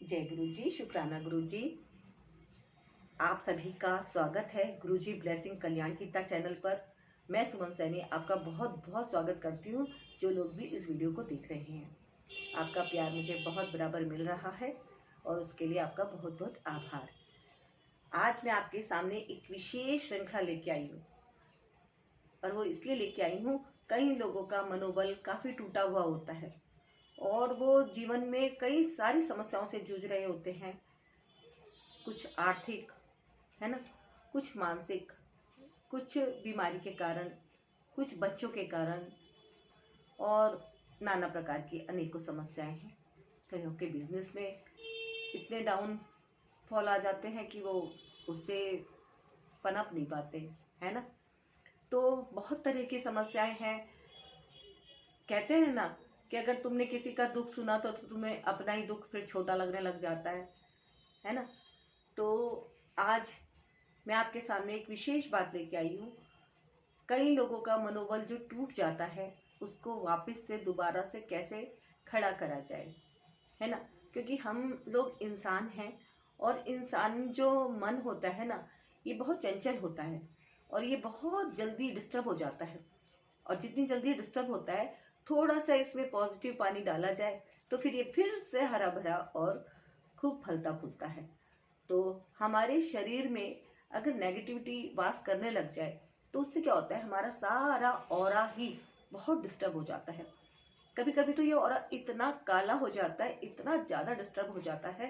जय गुरु जी, शुक्राना गुरु जी। आप सभी का स्वागत है गुरु जी ब्लेसिंग कल्याण गीता चैनल पर। मैं सुमन सैनी आपका बहुत बहुत स्वागत करती हूँ। जो लोग भी इस वीडियो को देख रहे हैं, आपका प्यार मुझे बहुत बराबर मिल रहा है और उसके लिए आपका बहुत बहुत आभार। आज मैं आपके सामने एक विशेष श्रृंखला लेके आई हूँ और वो इसलिए लेके आई हूँ, कई लोगों का मनोबल काफ़ी टूटा हुआ होता है और वो जीवन में कई सारी समस्याओं से जूझ रहे होते हैं। कुछ आर्थिक, है ना, कुछ मानसिक, कुछ बीमारी के कारण, कुछ बच्चों के कारण और नाना प्रकार की अनेकों समस्याएं हैं। कईयों के बिजनेस में इतने डाउन फॉल आ जाते हैं कि वो उससे पनप नहीं पाते, है ना। तो बहुत तरह की समस्याएं हैं। कहते हैं ना कि अगर तुमने किसी का दुख सुना तो तुम्हें अपना ही दुख फिर छोटा लगने लग जाता है ना। तो आज मैं आपके सामने एक विशेष बात लेके आई हूँ। कई लोगों का मनोबल जो टूट जाता है उसको वापस से दोबारा से कैसे खड़ा करा जाए, है ना। क्योंकि हम लोग इंसान हैं और इंसान जो मन होता है ना, ये बहुत चंचल होता है और ये बहुत जल्दी डिस्टर्ब हो जाता है। और जितनी जल्दी डिस्टर्ब होता है, थोड़ा सा इसमें पॉजिटिव पानी डाला जाए तो फिर ये फिर से हरा भरा और खूब फलता फूलता है। तो हमारे शरीर में अगर नेगेटिविटी वास करने लग जाए तो उससे क्या होता है, हमारा सारा ऑरा ही बहुत डिस्टर्ब हो जाता है। कभी कभी तो ये ऑरा इतना काला हो जाता है, इतना ज़्यादा डिस्टर्ब हो जाता है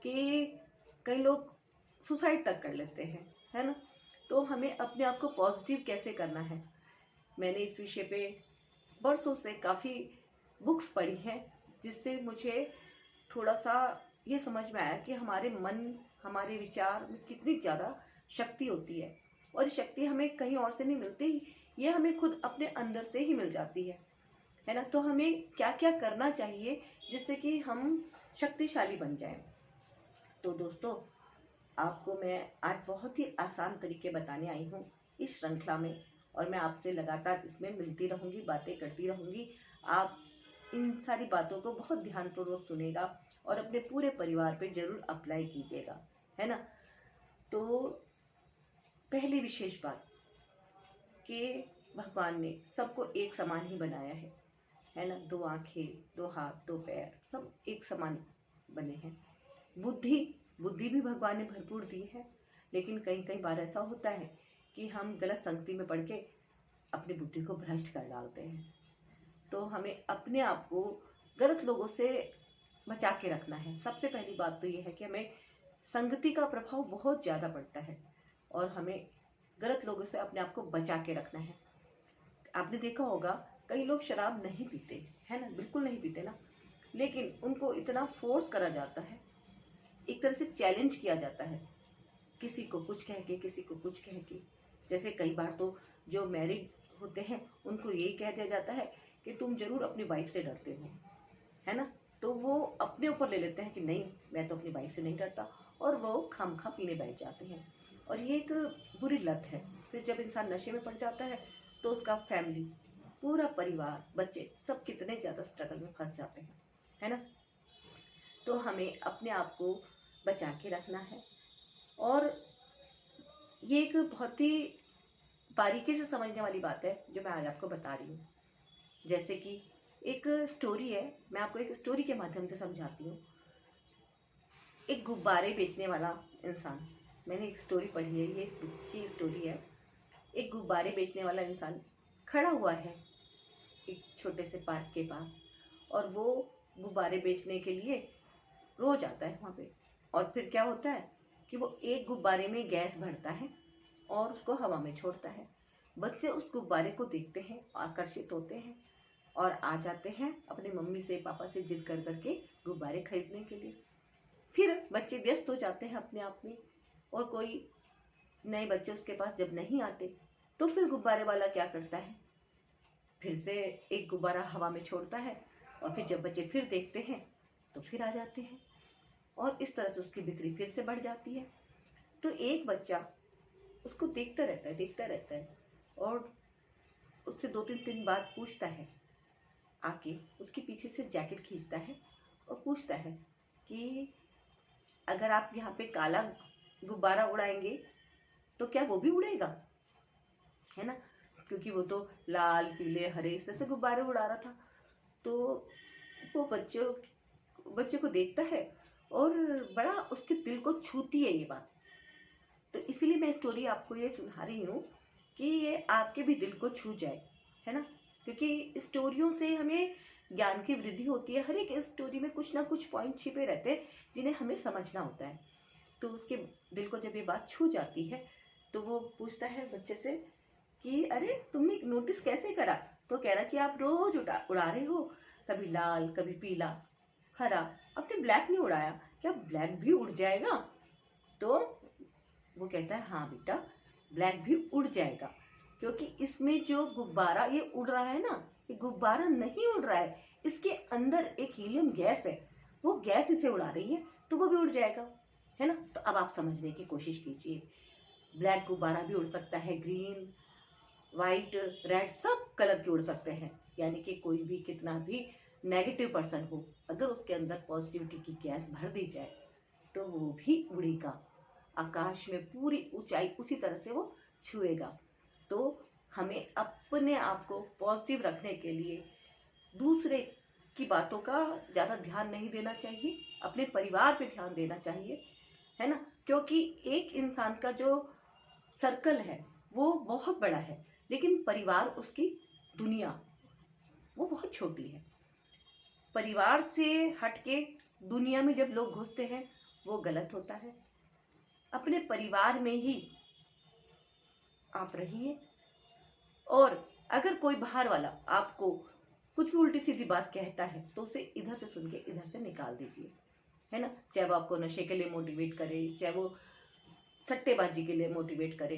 कि कई लोग सुसाइड तक कर लेते हैं, है ना। तो हमें अपने आप को पॉजिटिव कैसे करना है, मैंने इस विषय पे बरसों से काफ़ी बुक्स पढ़ी हैं, जिससे मुझे थोड़ा सा ये समझ में आया कि हमारे मन, हमारे विचार में कितनी ज़्यादा शक्ति होती है और ये शक्ति हमें कहीं और से नहीं मिलती, ये हमें खुद अपने अंदर से ही मिल जाती है ना। तो हमें क्या क्या करना चाहिए जिससे कि हम शक्तिशाली बन जाएं। तो दोस्तों, आपको मैं आज बहुत ही आसान तरीके बताने आई हूँ इस श्रृंखला में और मैं आपसे लगातार इसमें मिलती रहूँगी, बातें करती रहूँगी। आप इन सारी बातों को बहुत ध्यानपूर्वक सुनेगा और अपने पूरे परिवार पे जरूर अप्लाई कीजिएगा, है ना। तो पहली विशेष बात कि भगवान ने सबको एक समान ही बनाया है ना। दो आंखें, दो हाथ, दो पैर, सब एक समान बने हैं। बुद्धि बुद्धि भी भगवान ने भरपूर दी है, लेकिन कई कई बार ऐसा होता है कि हम गलत संगति में पड़ के अपनी बुद्धि को भ्रष्ट कर डालते हैं। तो हमें अपने आप को गलत लोगों से बचा के रखना है। सबसे पहली बात तो ये है कि हमें संगति का प्रभाव बहुत ज़्यादा पड़ता है और हमें गलत लोगों से अपने आप को बचा के रखना है। आपने देखा होगा कई लोग शराब नहीं पीते, है ना, बिल्कुल नहीं पीते ना, लेकिन उनको इतना फोर्स करा जाता है, एक तरह से चैलेंज किया जाता है, किसी को कुछ कह के, किसी को कुछ कह के। जैसे कई बार तो जो मैरिड होते हैं उनको यही कह दिया जाता है कि तुम जरूर अपनी वाइफ से डरते हो, है ना। तो वो अपने ऊपर ले लेते हैं कि नहीं, मैं तो अपनी वाइफ से नहीं डरता और वो खामखा पीने बैठ जाते हैं और ये एक बुरी लत है। फिर जब इंसान नशे में पड़ जाता है तो उसका फैमिली, पूरा परिवार, बच्चे सब कितने ज़्यादा स्ट्रगल में फंस जाते हैं, है ना। तो हमें अपने आप को बचा के रखना है और ये एक बहुत ही बारीकी से समझने वाली बात है जो मैं आज आपको बता रही हूँ। जैसे कि एक स्टोरी है, मैं आपको एक स्टोरी के माध्यम से समझाती हूँ। एक गुब्बारे बेचने वाला इंसान, मैंने एक स्टोरी पढ़ी है, ये बुक की स्टोरी है। एक गुब्बारे बेचने वाला इंसान खड़ा हुआ है एक छोटे से पार्क के पास और वो गुब्बारे बेचने के लिए रोज आता है वहाँ पे। और फिर क्या होता है कि वो एक गुब्बारे में गैस भरता है और उसको हवा में छोड़ता है। बच्चे उस गुब्बारे को देखते हैं, आकर्षित होते हैं और आ जाते हैं अपने मम्मी से, पापा से जिद कर करके गुब्बारे खरीदने के लिए। फिर बच्चे व्यस्त हो जाते हैं अपने आप में और कोई नए बच्चे उसके पास जब नहीं आते तो फिर गुब्बारे वाला क्या करता है, फिर से एक गुब्बारा हवा में छोड़ता है और फिर जब बच्चे फिर देखते हैं तो फिर आ जाते हैं और इस तरह से उसकी बिक्री फिर से बढ़ जाती है। तो एक बच्चा उसको देखता रहता है और उससे दो तीन दिन बाद पूछता है, आके उसके पीछे से जैकेट खींचता है और पूछता है कि अगर आप यहाँ पे काला गुब्बारा उड़ाएंगे तो क्या वो भी उड़ेगा, है ना, क्योंकि वो तो लाल पीले हरे इस तरह से गुब्बारे उड़ा रहा था। तो वो बच्चे को देखता है और बड़ा उसके दिल को छूती है ये बात। तो इसीलिए मैं स्टोरी आपको ये सुना रही हूँ कि ये आपके भी दिल को छू जाए, है ना, क्योंकि स्टोरियों से हमें ज्ञान की वृद्धि होती है। हर एक स्टोरी में कुछ ना कुछ पॉइंट छिपे रहते हैं जिन्हें हमें समझना होता है। तो उसके दिल को जब ये बात छू जाती है तो वो पूछता है बच्चे से कि अरे तुमने नोटिस कैसे करा? तो कह रहा कि आप रोज उड़ा रहे हो, कभी लाल कभी पीला हरा, आपने ब्लैक नहीं उड़ाया, क्या ब्लैक भी उड़ जाएगा? तो वो कहता है हाँ बेटा, ब्लैक भी उड़ जाएगा, क्योंकि इसमें जो गुब्बारा ये उड़ रहा है ना, ये गुब्बारा नहीं उड़ रहा है, इसके अंदर एक हीलियम गैस है, वो गैस इसे उड़ा रही है, तो वो भी उड़ जाएगा, है ना। तो अब आप समझने की कोशिश कीजिए, ब्लैक गुब्बारा भी उड़ सकता है, ग्रीन वाइट रेड सब कलर के उड़ सकते हैं। यानी कि कोई भी कितना भी नेगेटिव पर्सन हो, अगर उसके अंदर पॉजिटिविटी की गैस भर दी जाए तो वो भी उड़ेगा, आकाश में पूरी ऊंचाई उसी तरह से वो छुएगा। तो हमें अपने आप को पॉजिटिव रखने के लिए दूसरे की बातों का ज़्यादा ध्यान नहीं देना चाहिए, अपने परिवार पे ध्यान देना चाहिए, है ना, क्योंकि एक इंसान का जो सर्कल है वो बहुत बड़ा है, लेकिन परिवार उसकी दुनिया वो बहुत छोटी है। परिवार से हटके दुनिया में जब लोग घुसते हैं वो गलत होता है। अपने परिवार में ही आप रहिए, और अगर कोई बाहर वाला आपको कुछ भी उल्टी सीधी बात कहता है तो उसे इधर से सुन के इधर से निकाल दीजिए, है ना। चाहे वो आपको नशे के लिए मोटिवेट करे, चाहे वो सट्टेबाजी के लिए मोटिवेट करे,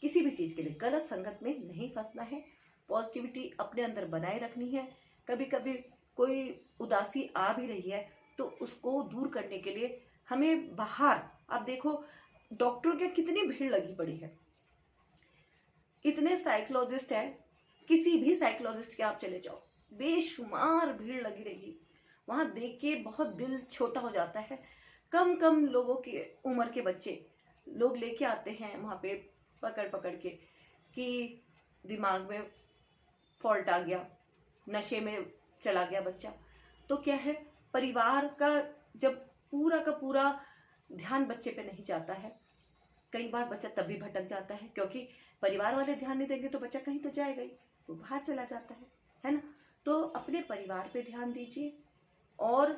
किसी भी चीज़ के लिए गलत संगत में नहीं फंसना है, पॉजिटिविटी अपने अंदर बनाए रखनी है। कभी कभी कोई उदासी आ भी रही है तो उसको दूर करने के लिए हमें बाहर, आप देखो डॉक्टरों के कितनी भीड़ लगी पड़ी है, इतने साइकोलॉजिस्ट हैं, किसी भी साइकोलॉजिस्ट के आप चले जाओ बेशुमार भीड़ लगी रहेगी, वहां देख के बहुत दिल छोटा हो जाता है। कम कम लोगों की उम्र के बच्चे लोग लेके आते हैं वहां पे पकड़ पकड़ के कि दिमाग में फॉल्ट आ गया, नशे में चला गया बच्चा। तो क्या है, परिवार का जब पूरा का पूरा ध्यान बच्चे पे नहीं जाता है, कई बार बच्चा तब भी भटक जाता है, क्योंकि परिवार वाले ध्यान नहीं देंगे तो बच्चा कहीं तो जाएगा ही, वो बाहर चला जाता है ना। तो अपने परिवार पे ध्यान दीजिए और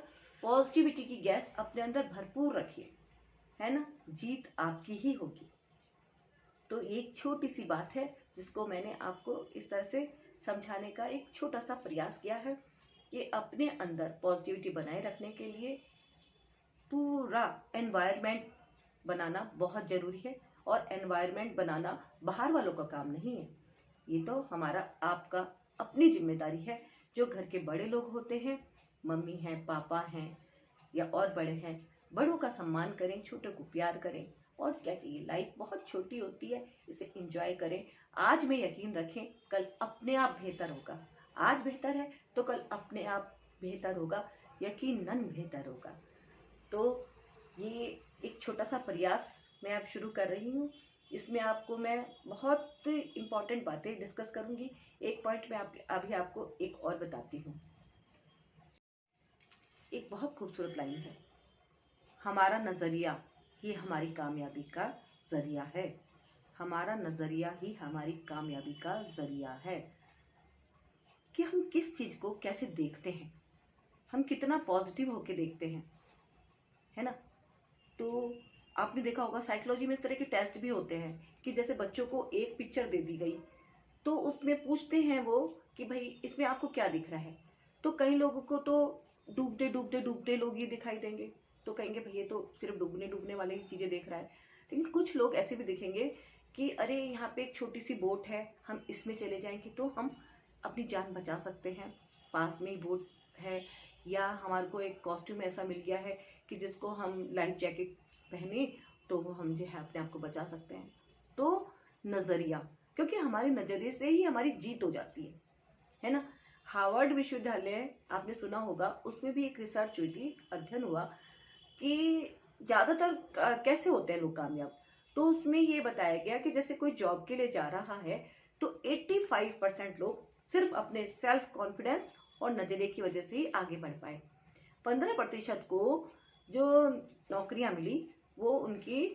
पॉजिटिविटी की गैस अपने अंदर भरपूर रखिए, है ना, जीत आपकी ही होगी। तो एक छोटी सी बात है जिसको मैंने आपको इस तरह से समझाने का एक छोटा सा प्रयास किया है कि अपने अंदर पॉजिटिविटी बनाए रखने के लिए पूरा एनवायरनमेंट बनाना बहुत ज़रूरी है, और एनवायरनमेंट बनाना बाहर वालों का काम नहीं है, ये तो हमारा आपका अपनी जिम्मेदारी है। जो घर के बड़े लोग होते हैं, मम्मी हैं, पापा हैं या और बड़े हैं, बड़ों का सम्मान करें, छोटों को प्यार करें, और क्या चाहिए। लाइफ बहुत छोटी होती है, इसे एंजॉय करें। आज में यकीन रखें कल अपने आप बेहतर होगा, आज बेहतर है तो कल अपने आप बेहतर होगा, यकीनन बेहतर होगा। तो ये एक छोटा सा प्रयास मैं अब शुरू कर रही हूँ, इसमें आपको मैं बहुत इम्पॉर्टेंट बातें डिस्कस करूँगी। एक पॉइंट में अभी आपको एक और बताती हूँ। एक बहुत खूबसूरत लाइन है, हमारा नज़रिया ही हमारी कामयाबी का जरिया है, हमारा नज़रिया ही हमारी कामयाबी का जरिया है। कि हम किस चीज़ को कैसे देखते हैं, हम कितना पॉजिटिव होके देखते हैं, है ना। तो आपने देखा होगा साइकोलॉजी में इस तरह के टेस्ट भी होते हैं कि जैसे बच्चों को एक पिक्चर दे दी गई तो उसमें पूछते हैं वो कि भाई इसमें आपको क्या दिख रहा है। तो कई लोगों को तो डूबते डूबते डूबते लोग ये दिखाई देंगे, तो कहेंगे भाई ये तो सिर्फ डूबने डूबने वाले ही चीज़ें देख रहा है। लेकिन कुछ लोग ऐसे भी दिखेंगे कि अरे यहाँ पे एक छोटी सी बोट है, हम इसमें चले जाएंगे तो हम अपनी जान बचा सकते हैं, पास में ही बोट है, या हमारे को एक कॉस्ट्यूम ऐसा मिल गया है कि जिसको हम लाइफ जैकेट पहने तो वो हम जो है अपने आप को बचा सकते हैं। तो नज़रिया, क्योंकि हमारे नज़रिए से ही हमारी जीत हो जाती है ना। हार्वर्ड विश्वविद्यालय आपने सुना होगा, उसमें भी एक रिसर्च हुई थी, अध्ययन हुआ कि ज़्यादातर कैसे होते हैं लोग कामयाब, तो उसमें ये बताया गया कि जैसे कोई जॉब के लिए जा रहा है तो 85% लोग सिर्फ अपने सेल्फ कॉन्फिडेंस और नजरिए की वजह से ही आगे बढ़ पाए। 15% को जो नौकरियां मिली वो उनकी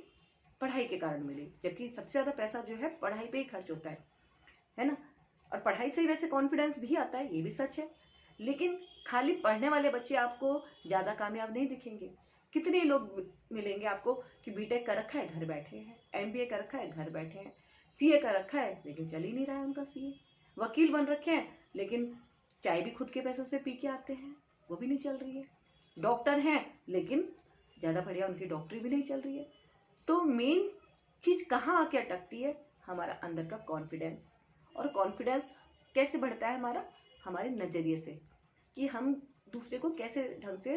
पढ़ाई के कारण मिली, जबकि सबसे ज्यादा पैसा जो है पढ़ाई पे ही खर्च होता है ना। और पढ़ाई से ही वैसे कॉन्फिडेंस भी आता है, ये भी सच है। लेकिन खाली पढ़ने वाले बच्चे आपको ज्यादा कामयाब नहीं दिखेंगे। कितने लोग मिलेंगे आपको कि बीटेक कर रखा है घर बैठे हैं, एमबीए कर रखा है घर बैठे हैं, सीए कर रखा है लेकिन चल ही नहीं रहा है उनका सीए, वकील बन रखे हैं लेकिन चाय भी खुद के पैसों से पी के आते हैं, वो भी नहीं चल रही है। डॉक्टर हैं लेकिन ज्यादा बढ़िया उनकी डॉक्टरी भी नहीं चल रही है। तो मेन चीज कहाँ आके अटकती है? हमारा अंदर का कॉन्फिडेंस। और कॉन्फिडेंस कैसे बढ़ता है? हमारे नजरिए से, कि हम दूसरे को कैसे ढंग से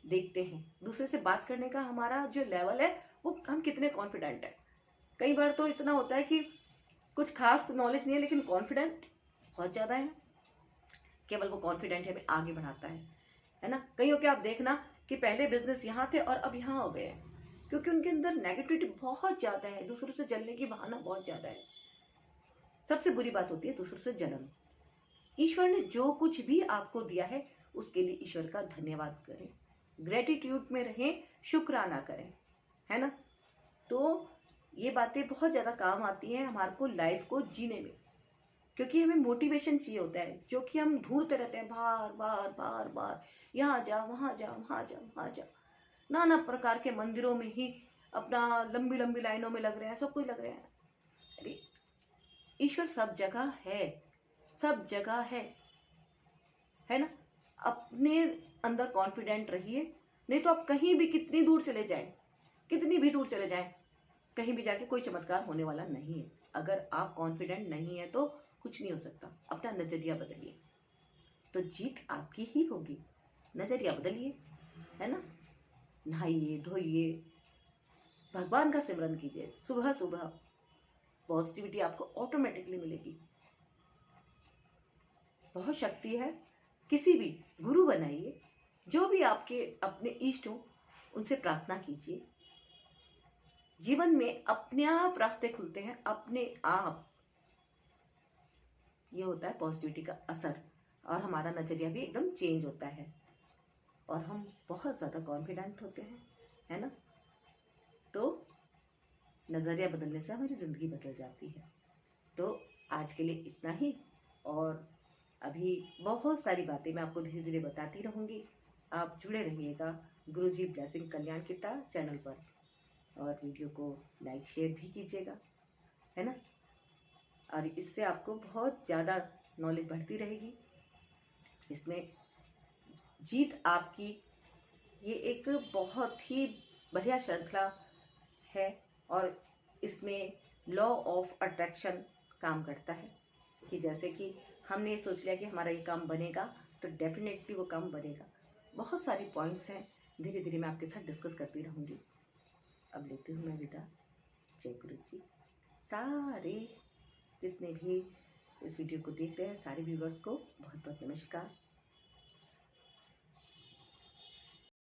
देखते हैं, दूसरे से बात करने का हमारा जो लेवल है वो हम कितने कॉन्फिडेंट है। कई बार तो इतना होता है कि कुछ खास नॉलेज नहीं है लेकिन कॉन्फिडेंट बहुत ज्यादा है, केवल वो कॉन्फिडेंट हमें आगे बढ़ाता है ना। कईयों के आप देखना कि पहले बिजनेस यहाँ थे और अब यहाँ हो गए हैं, क्योंकि उनके अंदर नेगेटिविटी बहुत ज्यादा है, दूसरों से जलने की भावना बहुत ज्यादा है। सबसे बुरी बात होती है दूसरों से जलन। ईश्वर ने जो कुछ भी आपको दिया है उसके लिए ईश्वर का धन्यवाद करें, ग्रेटिट्यूड में रहें, शुक्राना करें, है ना। तो ये बातें बहुत ज्यादा काम आती हैं हमारे को लाइफ को जीने में, क्योंकि हमें मोटिवेशन चाहिए होता है, जो कि हम ढूंढते रहते हैं बार बार बार बार, यहाँ जा वहां जा वहां जा वहां जा, नाना प्रकार के मंदिरों में ही अपना लंबी लंबी लाइनों में लग रहे हैं, सब कुछ लग रहे हैं। अरे ईश्वर सब जगह है, सब जगह है ना। अपने अंदर कॉन्फिडेंट रहिए, नहीं तो आप कहीं भी कितनी दूर चले जाएं, कितनी भी दूर चले जाएं, कहीं भी जाके कोई चमत्कार होने वाला नहीं है। अगर आप कॉन्फिडेंट नहीं है तो कुछ नहीं हो सकता। अपना नजरिया बदलिए तो जीत आपकी ही होगी। नजरिया बदलिए, है ना। नहाइए धोइए, भगवान का सिमरन कीजिए सुबह सुबह, पॉजिटिविटी आपको ऑटोमेटिकली मिलेगी। बहुत शक्ति है। किसी भी गुरु बनाइए, जो भी आपके अपने इष्ट हो उनसे प्रार्थना कीजिए। जीवन में अपने आप रास्ते खुलते हैं, अपने आप। ये होता है पॉजिटिविटी का असर, और हमारा नजरिया भी एकदम चेंज होता है और हम बहुत ज्यादा कॉन्फिडेंट होते हैं, है ना। तो नजरिया बदलने से हमारी जिंदगी बदल जाती है। तो आज के लिए इतना ही, और अभी बहुत सारी बातें मैं आपको धीरे धीरे बताती रहूंगी। आप जुड़े रहिएगा गुरुजी ब्लेसिंग कल्याण कीता चैनल पर, और वीडियो को लाइक शेयर भी कीजिएगा, है ना। और इससे आपको बहुत ज़्यादा नॉलेज बढ़ती रहेगी। इसमें जीत आपकी, ये एक बहुत ही बढ़िया श्रृंखला है, और इसमें लॉ ऑफ अट्रैक्शन काम करता है, कि जैसे कि हमने ये सोच लिया कि हमारा ये काम बनेगा तो डेफिनेटली वो काम बनेगा। बहुत सारे पॉइंट्स हैं, धीरे धीरे मैं आपके साथ डिस्कस करती रहूँगी। अब लेती हूँ मैं विदा। जय गुरु जी। सारे जितने भी इस वीडियो को देख रहे हैं सारे व्यूवर्स को बहुत बहुत नमस्कार।